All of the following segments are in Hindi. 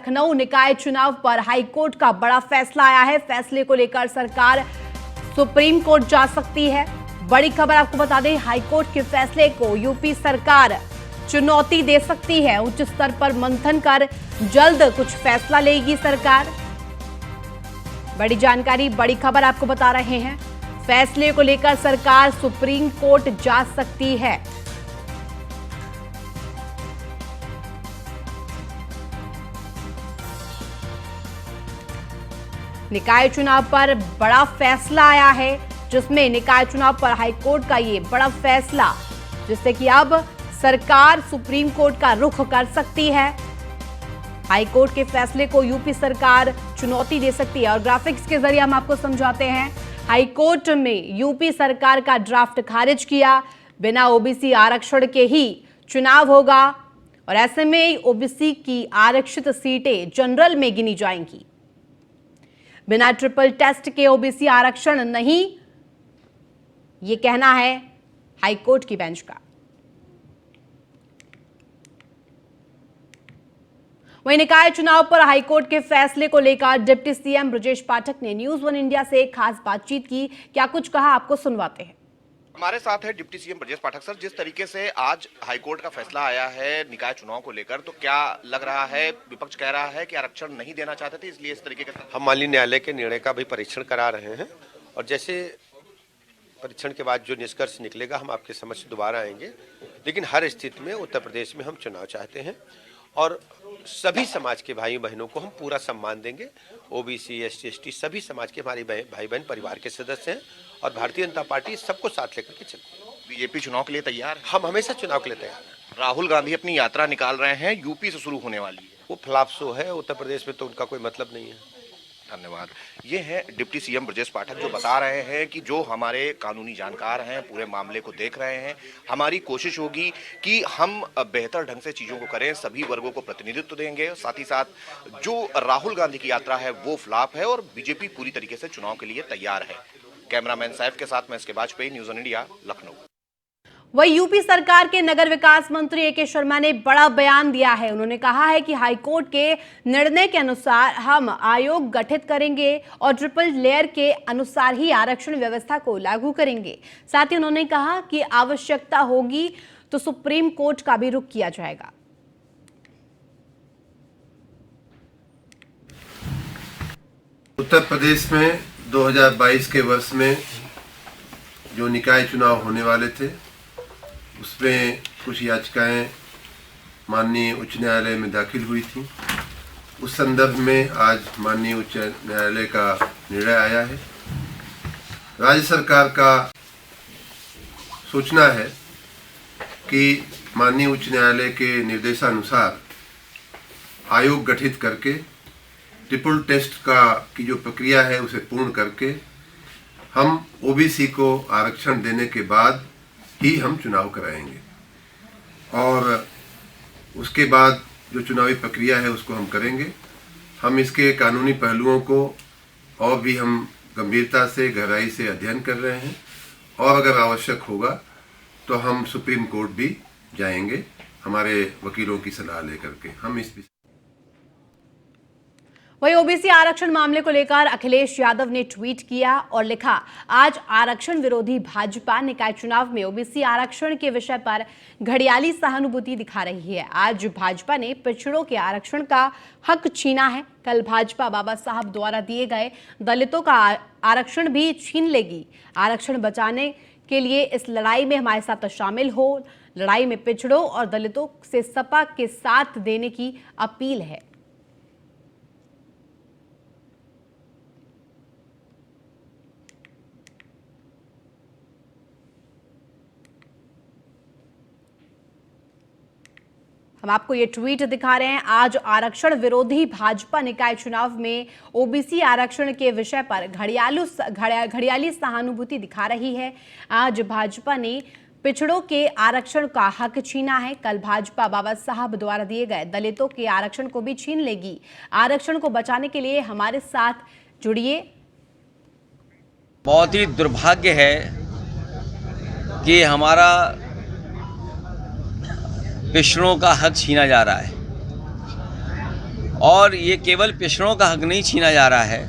लखनऊ निकाय चुनाव पर हाईकोर्ट का बड़ा फैसला आया है। फैसले को लेकर सरकार सुप्रीम कोर्ट जा सकती है। बड़ी खबर आपको बता दें, हाईकोर्ट के फैसले को यूपी सरकार चुनौती दे सकती है। उच्च स्तर पर मंथन कर जल्द कुछ फैसला लेगी सरकार। बड़ी जानकारी, बड़ी खबर आपको बता रहे हैं। फैसले को लेकर सरकार सुप्रीम कोर्ट जा सकती है। निकाय चुनाव पर बड़ा फैसला आया है, जिसमें निकाय चुनाव पर हाईकोर्ट का ये बड़ा फैसला, जिससे कि अब सरकार सुप्रीम कोर्ट का रुख कर सकती है। हाईकोर्ट के फैसले को यूपी सरकार चुनौती दे सकती है और ग्राफिक्स के जरिए हम आपको समझाते हैं। हाईकोर्ट में यूपी सरकार का ड्राफ्ट खारिज किया। बिना ओबीसी आरक्षण के ही चुनाव होगा और ऐसे में ओबीसी की आरक्षित सीटें जनरल में गिनी जाएंगी। बिना ट्रिपल टेस्ट के ओबीसी आरक्षण नहीं, ये कहना है हाईकोर्ट की बेंच का। वहीं निकाय चुनाव पर हाईकोर्ट के फैसले को लेकर डिप्टी सीएम ब्रजेश पाठक ने न्यूज वन इंडिया से खास बातचीत की। क्या कुछ कहा, आपको सुनवाते हैं। हमारे साथ है deputy CM Brajesh Pathak. Sir, जिस तरीके से आज हाईकोर्ट का फैसला आया है निकाय चुनाव को लेकर, तो क्या लग रहा है, विपक्ष कह रहा है कि आरक्षण नहीं देना चाहते थे, इसलिए इस तरीके का हम माननीय न्यायालय के निर्णय का भी परीक्षण करा रहे हैं और जैसे परीक्षण के बाद जो निष्कर्ष निकलेगा हम आपके समक्ष दोबारा आएंगे। लेकिन हर स्थिति में उत्तर प्रदेश में हम चुनाव चाहते हैं और सभी समाज के भाई बहनों को हम पूरा सम्मान देंगे। ओबीसी, एसटी, एसटी सभी समाज के हमारे भाई बहन परिवार के सदस्य हैं और भारतीय जनता पार्टी सबको साथ लेकर के चलती है। बीजेपी चुनाव के लिए तैयार है? हम हमेशा चुनाव के लिए तैयार हैं। राहुल गांधी अपनी यात्रा निकाल रहे हैं, यूपी से शुरू होने वाली है। वो फ्लॉप शो है, उत्तर प्रदेश में तो उनका कोई मतलब नहीं है। धन्यवाद। ये है डिप्टी सीएम ब्रजेश पाठक, जो बता रहे हैं कि जो हमारे कानूनी जानकार हैं, पूरे मामले को देख रहे हैं। हमारी कोशिश होगी कि हम बेहतर ढंग से चीजों को करें, सभी वर्गों को प्रतिनिधित्व देंगे। साथ ही साथ जो राहुल गांधी की यात्रा है वो फ्लॉप है और बीजेपी पूरी तरीके से चुनाव के लिए तैयार है। कैमरामैन सैफ के साथ मैं इसके Vajpayee, news one India, Lucknow. वही यूपी सरकार के नगर विकास मंत्री ए के शर्मा ने बड़ा बयान दिया है। उन्होंने कहा है कि हाईकोर्ट के निर्णय के अनुसार हम आयोग गठित करेंगे और ट्रिपल लेयर के अनुसार ही आरक्षण व्यवस्था को लागू करेंगे। साथ ही उन्होंने कहा कि आवश्यकता होगी तो सुप्रीम कोर्ट का भी रुख किया जाएगा। उत्तर प्रदेश में 2022 के वर्ष में जो निकाय चुनाव होने वाले थे, उसमें कुछ याचिकाएं माननीय उच्च न्यायालय में दाखिल हुई थी। उस संदर्भ में आज माननीय उच्च न्यायालय का निर्णय आया है। राज्य सरकार का सोचना है कि माननीय उच्च न्यायालय के निर्देशानुसार आयोग गठित करके ट्रिपल टेस्ट की जो प्रक्रिया है उसे पूर्ण करके हम ओबीसी को आरक्षण देने के बाद ही हम चुनाव कराएंगे और उसके बाद जो चुनावी प्रक्रिया है उसको हम करेंगे। हम इसके कानूनी पहलुओं को और भी हम गंभीरता से, गहराई से अध्ययन कर रहे हैं और अगर आवश्यक होगा तो हम सुप्रीम कोर्ट भी जाएंगे हमारे वकीलों की सलाह लेकर के। हम इस वही ओबीसी आरक्षण मामले को लेकर अखिलेश यादव ने ट्वीट किया और लिखा, आज आरक्षण विरोधी भाजपा निकाय चुनाव में ओबीसी आरक्षण के विषय पर घड़ियाली सहानुभूति दिखा रही है। आज भाजपा ने पिछड़ों के आरक्षण का हक छीना है। कल भाजपा बाबा साहब द्वारा दिए गए दलितों का आरक्षण भी छीन लेगी। आरक्षण बचाने के लिए इस लड़ाई में हमारे साथ शामिल हो। लड़ाई में पिछड़ों और दलितों से सपा के साथ देने की अपील है। हम आपको ये ट्वीट दिखा रहे हैं। आज आरक्षण विरोधी भाजपा निकाय चुनाव में ओबीसी आरक्षण के विषय पर घड़ियाली सहानुभूति दिखा रही है। आज भाजपा ने पिछड़ों के आरक्षण का हक छीना है। कल भाजपा बाबा साहब द्वारा दिए गए दलितों के आरक्षण को भी छीन लेगी। आरक्षण को बचाने के लिए हमारे साथ जुड़िए। बहुत ही दुर्भाग्य है कि हमारा पिछड़ों का हक छीना जा रहा है। और ये केवल पिछड़ों का हक नहीं छीना जा रहा है।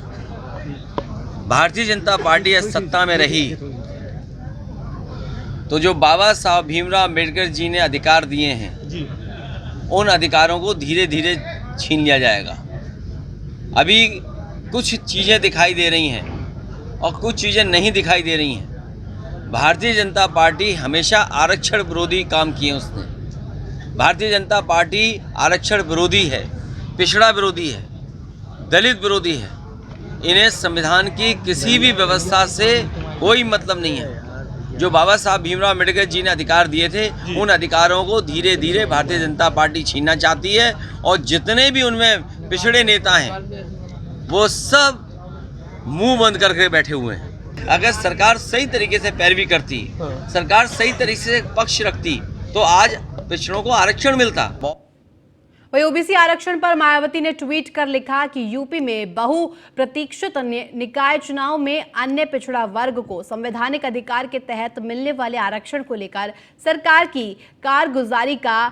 भारतीय जनता पार्टी इस सत्ता में रही तो जो बाबा साहब भीमराव अम्बेडकर जी ने अधिकार दिए हैं उन अधिकारों को धीरे धीरे छीन लिया जाएगा। अभी कुछ चीज़ें दिखाई दे रही हैं और कुछ चीज़ें नहीं दिखाई दे रही हैं। भारतीय जनता पार्टी हमेशा आरक्षण विरोधी काम किए उसने। भारतीय जनता पार्टी आरक्षण विरोधी है, पिछड़ा विरोधी है, दलित विरोधी है। इन्हें संविधान की किसी भी व्यवस्था से कोई मतलब नहीं है। जो बाबा साहब भीमराव अम्बेडकर जी ने अधिकार दिए थे उन अधिकारों को धीरे धीरे भारतीय जनता पार्टी छीनना चाहती है और जितने भी उनमें पिछड़े नेता हैं वो सब मुंह बंद करके बैठे हुए हैं। अगर सरकार सही तरीके से पैरवी करती, सरकार सही तरीके से पक्ष रखती तो आज पिछड़ों को आरक्षण मिलता। वही ओबीसी आरक्षण पर मायावती ने ट्वीट कर लिखा कि यूपी में बहुप्रतीक्षित निकाय चुनाव में अन्य पिछड़ा वर्ग को संवैधानिक अधिकार के तहत मिलने वाले आरक्षण को लेकर सरकार की कारगुजारी का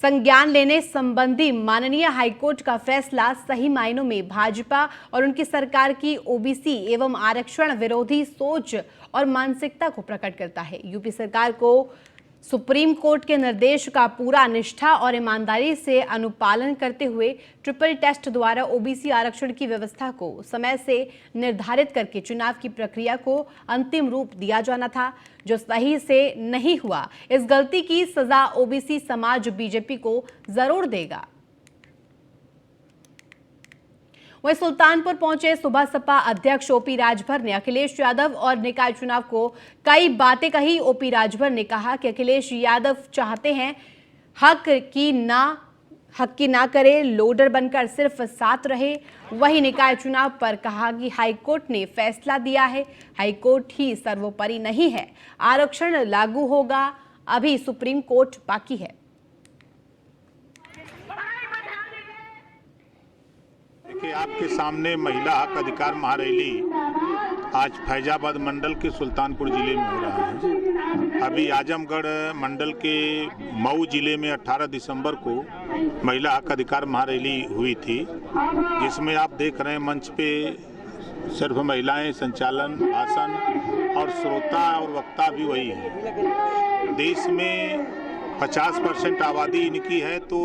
संज्ञान लेने संबंधी माननीय हाईकोर्ट का फैसला सही मायनों में भाजपा और उनकी सरकार की ओबीसी एवं आरक्षण विरोधी सोच और मानसिकता को प्रकट करता है। यूपी सरकार को सुप्रीम कोर्ट के निर्देश का पूरा निष्ठा और ईमानदारी से अनुपालन करते हुए ट्रिपल टेस्ट द्वारा ओबीसी आरक्षण की व्यवस्था को समय से निर्धारित करके चुनाव की प्रक्रिया को अंतिम रूप दिया जाना था, जो सही से नहीं हुआ। इस गलती की सजा ओबीसी समाज बीजेपी को जरूर देगा। वहीं सुल्तानपुर पहुंचे सुबह सपा अध्यक्ष ओपी राजभर ने अखिलेश यादव और निकाय चुनाव को कई बातें कही। ओपी राजभर ने कहा कि अखिलेश यादव चाहते हैं हक की ना करे, लोडर बनकर सिर्फ साथ रहे। वही निकाय चुनाव पर कहा कि हाईकोर्ट ने फैसला दिया है, हाईकोर्ट ही सर्वोपरि नहीं है, आरक्षण लागू होगा, अभी सुप्रीम कोर्ट बाकी है। कि आपके सामने महिला हक अधिकार महारैली आज फैजाबाद मंडल के सुल्तानपुर जिले में हो रहा है। अभी आजमगढ़ मंडल के मऊ जिले में 18 दिसंबर को महिला हक अधिकार महारैली हुई थी, जिसमें आप देख रहे हैं मंच पे सिर्फ महिलाएं संचालन, भाषण और श्रोता और वक्ता भी वही है। देश में 50% आबादी इनकी है, तो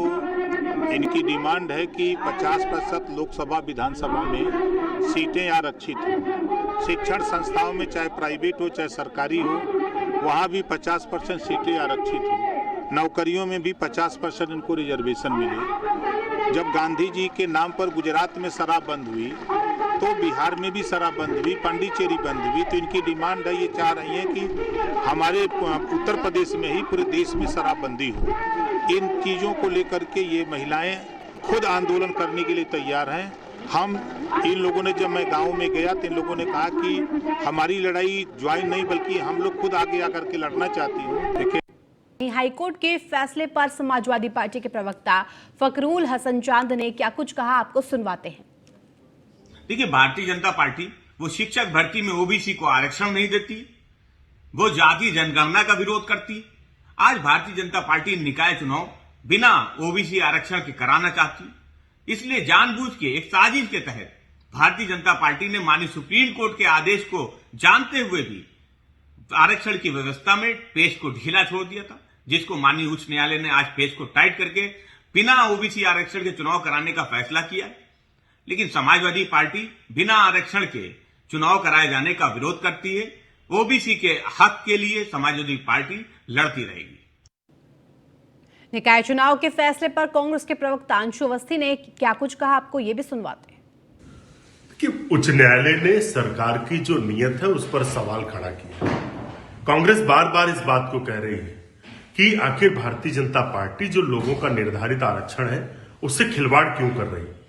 इनकी डिमांड है कि 50% लोकसभा विधानसभा में सीटें आरक्षित हो। शिक्षण संस्थाओं में चाहे प्राइवेट हो चाहे सरकारी हो, वहाँ भी 50% सीटें आरक्षित हो। नौकरियों में भी 50% इनको रिजर्वेशन मिले। जब गांधी जी के नाम पर गुजरात में शराब बंद हुई तो बिहार में भी शराब बंद हुई, पांडिचेरी बंद हुई। तो इनकी डिमांड है, ये चाह रही है कि हमारे उत्तर प्रदेश में ही पूरे देश में शराबबंदी हो। इन चीज़ों को लेकर के ये महिलाएं खुद आंदोलन करने के लिए तैयार हैं। हम इन लोगों ने, जब मैं गांव में गया तो इन लोगों ने कहा कि हमारी लड़ाई ज्वाइन नहीं बल्कि हम लोग खुद आगे आकर के लड़ना चाहती हूँ। देखिए, हाईकोर्ट के फैसले पर समाजवादी पार्टी के प्रवक्ता फकरुल हसन चांद ने क्या कुछ कहा, आपको सुनवाते हैं। देखिए, भारतीय जनता पार्टी वो शिक्षक भर्ती में ओबीसी को आरक्षण नहीं देती, वो जाति जनगणना का विरोध करती। आज भारतीय जनता पार्टी निकाय चुनाव बिना ओबीसी आरक्षण के कराना चाहती। इसलिए जानबूझ के एक साजिश के तहत भारतीय जनता पार्टी ने माननीय सुप्रीम कोर्ट के आदेश को जानते हुए भी आरक्षण की व्यवस्था में पेज को ढीला छोड़ दिया था, जिसको माननीय उच्च न्यायालय ने आज पेज को टाइट करके बिना ओबीसी आरक्षण के चुनाव कराने का फैसला किया। लेकिन समाजवादी पार्टी बिना आरक्षण के चुनाव कराए जाने का विरोध करती है। ओबीसी के हक के लिए समाजवादी पार्टी लड़ती रहेगी। निकाय चुनाव के फैसले पर कांग्रेस के प्रवक्ता अंशु अवस्थी ने क्या कुछ कहा, आपको ये भी सुनवाते हैं। कि उच्च न्यायालय ने सरकार की जो नीयत है उस पर सवाल खड़ा किया। कांग्रेस बार बार इस बात को कह रही है कि आखिर भारतीय जनता पार्टी जो लोगों का निर्धारित आरक्षण है उससे खिलवाड़ क्यों कर रही है।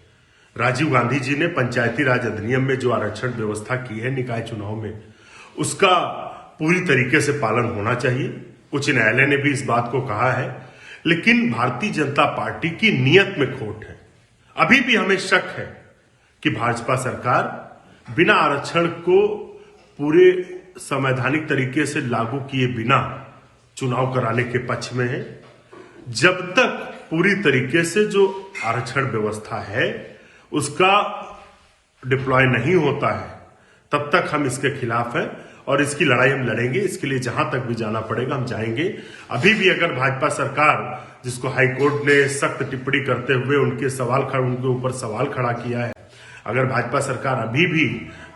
राजीव गांधी जी ने पंचायती राज अधिनियम में जो आरक्षण व्यवस्था की है निकाय चुनाव में, उसका पूरी तरीके से पालन होना चाहिए। उच्च न्यायालय ने भी इस बात को कहा है, लेकिन भारतीय जनता पार्टी की नीयत में खोट है। अभी भी हमें शक है कि भाजपा सरकार बिना आरक्षण को पूरे संवैधानिक तरीके से लागू किए बिना चुनाव कराने के पक्ष में है। जब तक पूरी तरीके से जो आरक्षण व्यवस्था है उसका डिप्लॉय नहीं होता है तब तक हम इसके खिलाफ हैं और इसकी लड़ाई हम लड़ेंगे। इसके लिए जहां तक भी जाना पड़ेगा हम जाएंगे। अभी भी अगर भाजपा सरकार, जिसको हाईकोर्ट ने सख्त टिप्पणी करते हुए उनके ऊपर सवाल खड़ा किया है, अगर भाजपा सरकार अभी भी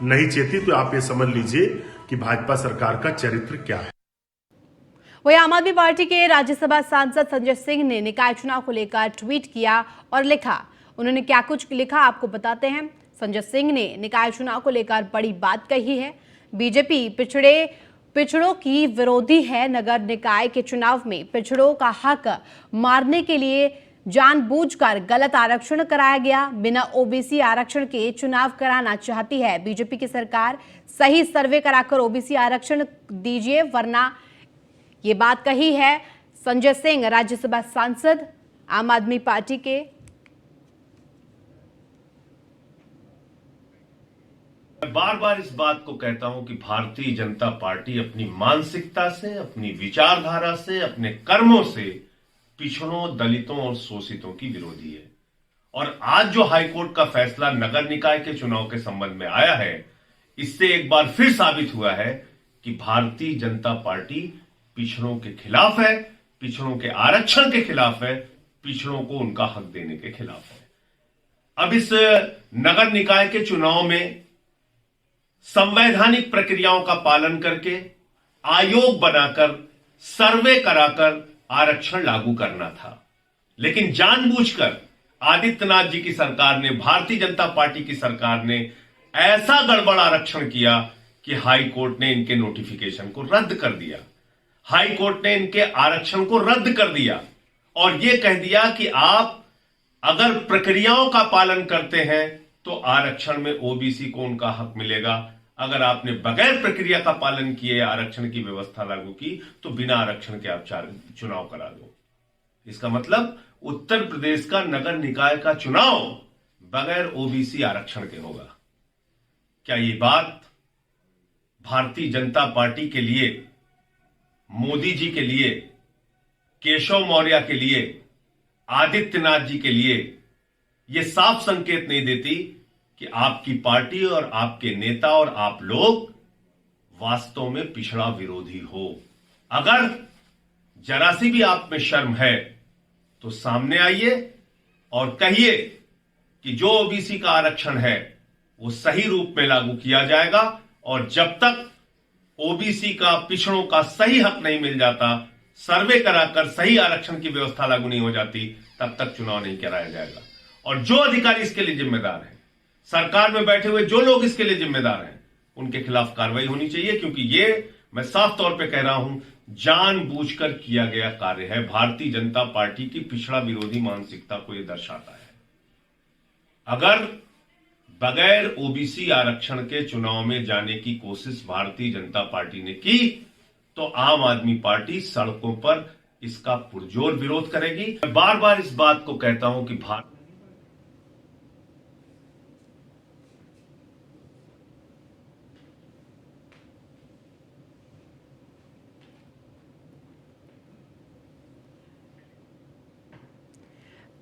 नहीं चेती तो आप ये समझ लीजिए कि भाजपा सरकार का चरित्र क्या है। वहीं आम आदमी पार्टी के राज्यसभा सांसद संजय सिंह ने निकाय चुनाव को लेकर ट्वीट किया और लिखा। उन्होंने क्या कुछ लिखा आपको बताते हैं। संजय सिंह ने निकाय चुनाव को लेकर बड़ी बात कही है। बीजेपी पिछड़ों की विरोधी है। नगर निकाय के चुनाव में पिछड़ों का हक मारने के लिए जानबूझकर गलत आरक्षण कराया गया। बिना ओबीसी आरक्षण के चुनाव कराना चाहती है बीजेपी की सरकार। सही सर्वे कराकर ओबीसी आरक्षण दीजिए, वरना ये बात कही है संजय सिंह, राज्यसभा सांसद आम आदमी पार्टी के। मैं बार बार इस बात को कहता हूं कि भारतीय जनता पार्टी अपनी मानसिकता से, अपनी विचारधारा से, अपने कर्मों से पिछड़ों, दलितों और शोषितों की विरोधी है। और आज जो हाईकोर्ट का फैसला नगर निकाय के चुनाव के संबंध में आया है, इससे एक बार फिर साबित हुआ है कि भारतीय जनता पार्टी पिछड़ों के खिलाफ है, पिछड़ों के आरक्षण के खिलाफ है, पिछड़ों को उनका हक देने के खिलाफ है। अब इस नगर निकाय के चुनाव में संवैधानिक प्रक्रियाओं का पालन करके आयोग बनाकर सर्वे कराकर आरक्षण लागू करना था, लेकिन जानबूझकर आदित्यनाथ जी की सरकार ने, भारतीय जनता पार्टी की सरकार ने ऐसा गड़बड़ आरक्षण किया कि हाई कोर्ट ने इनके नोटिफिकेशन को रद्द कर दिया। हाई कोर्ट ने इनके आरक्षण को रद्द कर दिया और यह कह दिया कि आप अगर प्रक्रियाओं का पालन करते हैं तो आरक्षण में ओबीसी को उनका हक मिलेगा। अगर आपने बगैर प्रक्रिया का पालन किए आरक्षण की व्यवस्था लागू की तो बिना आरक्षण के आप चुनाव करा दो। इसका मतलब उत्तर प्रदेश का नगर निकाय का चुनाव बगैर ओबीसी आरक्षण के होगा। क्या ये बात भारतीय जनता पार्टी के लिए, मोदी जी के लिए, केशव मौर्य के लिए, आदित्यनाथ जी के लिए यह साफ संकेत नहीं देती कि आपकी पार्टी और आपके नेता और आप लोग वास्तव में पिछड़ा विरोधी हो? अगर जरा सी भी आप में शर्म है तो सामने आइए और कहिए कि जो ओबीसी का आरक्षण है वो सही रूप में लागू किया जाएगा और जब तक ओबीसी का, पिछड़ों का सही हक नहीं मिल जाता, सर्वे कराकर सही आरक्षण की व्यवस्था लागू नहीं हो जाती, तब तक चुनाव नहीं कराया जाएगा। और जो अधिकारी इसके लिए जिम्मेदार हैं, सरकार में बैठे हुए जो लोग इसके लिए जिम्मेदार हैं, उनके खिलाफ कार्रवाई होनी चाहिए, क्योंकि ये मैं साफ तौर पे कह रहा हूं जानबूझकर किया गया कार्य है। भारतीय जनता पार्टी की पिछड़ा विरोधी मानसिकता को यह दर्शाता है। अगर बगैर ओबीसी आरक्षण के चुनाव में जाने की कोशिश भारतीय जनता पार्टी ने की तो आम आदमी पार्टी सड़कों पर इसका पुरजोर विरोध करेगी। मैं बार बार इस बात को कहता हूं कि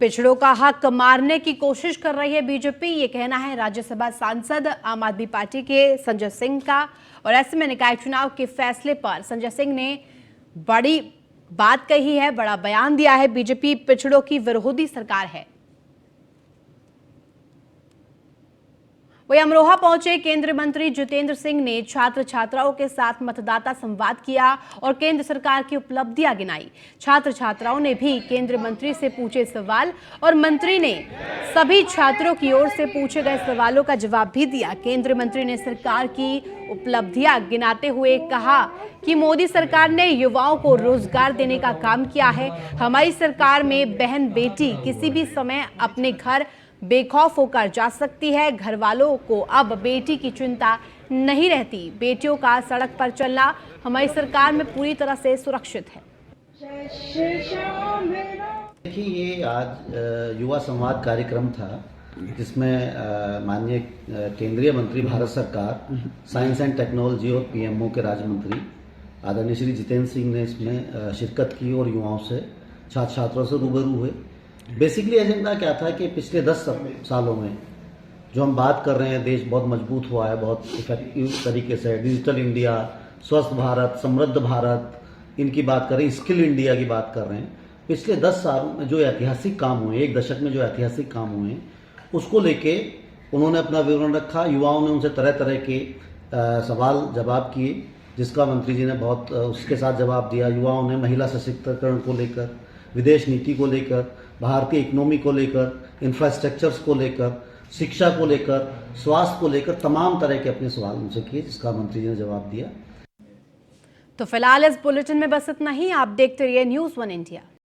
पिछड़ों का हक मारने की कोशिश कर रही है बीजेपी, ये कहना है राज्यसभा सांसद आम आदमी पार्टी के संजय सिंह का। और ऐसे में निकाय चुनाव के फैसले पर संजय सिंह ने बड़ी बात कही है, बड़ा बयान दिया है। बीजेपी पिछड़ों की विरोधी सरकार है। वही अमरोहा पहुंचे केंद्रीय मंत्री जितेंद्र सिंह ने छात्र छात्राओं के साथ मतदाता संवाद किया और केंद्र सरकार की उपलब्धियां गिनाई। छात्र छात्राओं ने भी केंद्रीय मंत्री से पूछे सवाल और मंत्री ने सभी छात्रों की ओर से पूछे गए सवालों का जवाब भी दिया। केंद्रीय मंत्री ने सरकार की उपलब्धियां गिनाते हुए कहा कि मोदी सरकार ने युवाओं को रोजगार देने का काम किया है। हमारी सरकार में बहन बेटी किसी भी समय अपने घर बेखौफ होकर जा सकती है। घर वालों को अब बेटी की चिंता नहीं रहती। बेटियों का सड़क पर चलना हमारी सरकार में पूरी तरह से सुरक्षित है। देखिए, ये आज युवा संवाद कार्यक्रम था जिसमें माननीय केंद्रीय मंत्री भारत सरकार साइंस एंड टेक्नोलॉजी और पीएमओ के राज्य मंत्री आदरणीय श्री जितेंद्र सिंह ने इसमें शिरकत की और युवाओं से, छात्र छात्राओं से रूबरू हुए। बेसिकली एजेंडा क्या था कि पिछले 10 सालों में जो हम बात कर रहे हैं, देश बहुत मजबूत हुआ है, बहुत इफेक्टिव तरीके से डिजिटल इंडिया, स्वस्थ भारत, समृद्ध भारत, इनकी बात कर रहे हैं, स्किल इंडिया की बात कर रहे हैं। पिछले 10 सालों में जो ऐतिहासिक काम हुए, एक दशक में जो ऐतिहासिक काम हुए, उसको लेके उन्होंने अपना विवरण रखा। युवाओं ने उनसे तरह तरह के सवाल जवाब किए, जिसका मंत्री जी ने बहुत उसके साथ जवाब दिया। युवाओं ने महिला सशक्तिकरण को लेकर, विदेश नीति को लेकर, भारतीय इकोनॉमी को लेकर, इंफ्रास्ट्रक्चर्स को लेकर, शिक्षा को लेकर, स्वास्थ्य को लेकर तमाम तरह के अपने सवाल उनसे किए, जिसका मंत्री जी ने जवाब दिया। तो फिलहाल इस बुलेटिन में बस इतना ही। आप देखते रहिए न्यूज़ 1 इंडिया।